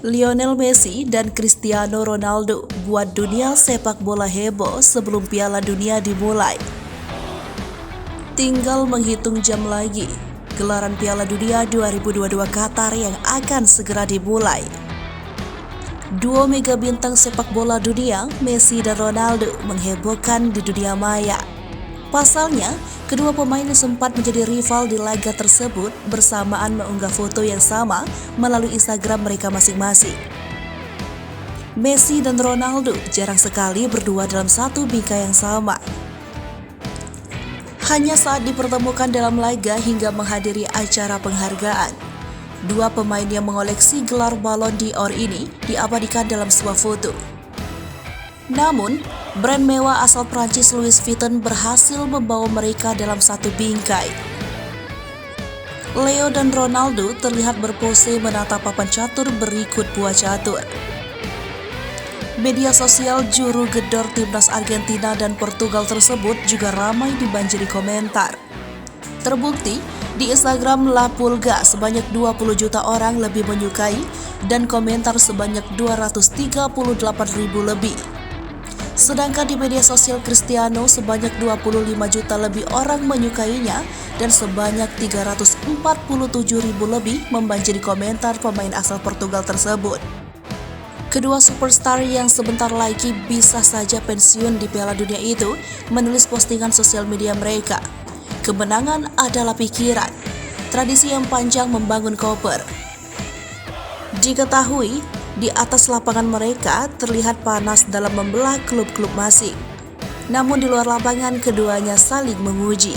Lionel Messi dan Cristiano Ronaldo buat dunia sepak bola heboh sebelum Piala Dunia dimulai. Tinggal menghitung jam lagi, gelaran Piala Dunia 2022 Qatar yang akan segera dimulai. Duo mega bintang sepak bola dunia, Messi dan Ronaldo, menghebohkan di dunia maya. Pasalnya, kedua pemain sempat menjadi rival di laga tersebut bersamaan mengunggah foto yang sama melalui Instagram mereka masing-masing. Messi dan Ronaldo jarang sekali berdua dalam satu bingkai yang sama. Hanya saat dipertemukan dalam laga hingga menghadiri acara penghargaan, dua pemain yang mengoleksi gelar Ballon d'Or ini diabadikan dalam sebuah foto. Namun, brand mewah asal Prancis Louis Vuitton berhasil membawa mereka dalam satu bingkai. Leo dan Ronaldo terlihat berpose menatap papan catur berikut buah catur. Media sosial juru gedor timnas Argentina dan Portugal tersebut juga ramai dibanjiri komentar. Terbukti, di Instagram La Pulga sebanyak 20 juta orang lebih menyukai dan komentar sebanyak 238.000 lebih. Sedangkan di media sosial Cristiano sebanyak 25 juta lebih orang menyukainya dan sebanyak 347.000 lebih membanjiri komentar pemain asal Portugal tersebut. Kedua superstar yang sebentar lagi bisa saja pensiun di Piala Dunia itu menulis postingan sosial media mereka. Kemenangan adalah pikiran, tradisi yang panjang membangun koper. Diketahui, di atas lapangan mereka terlihat panas dalam membelah klub-klub masing. Namun di luar lapangan keduanya saling menguji.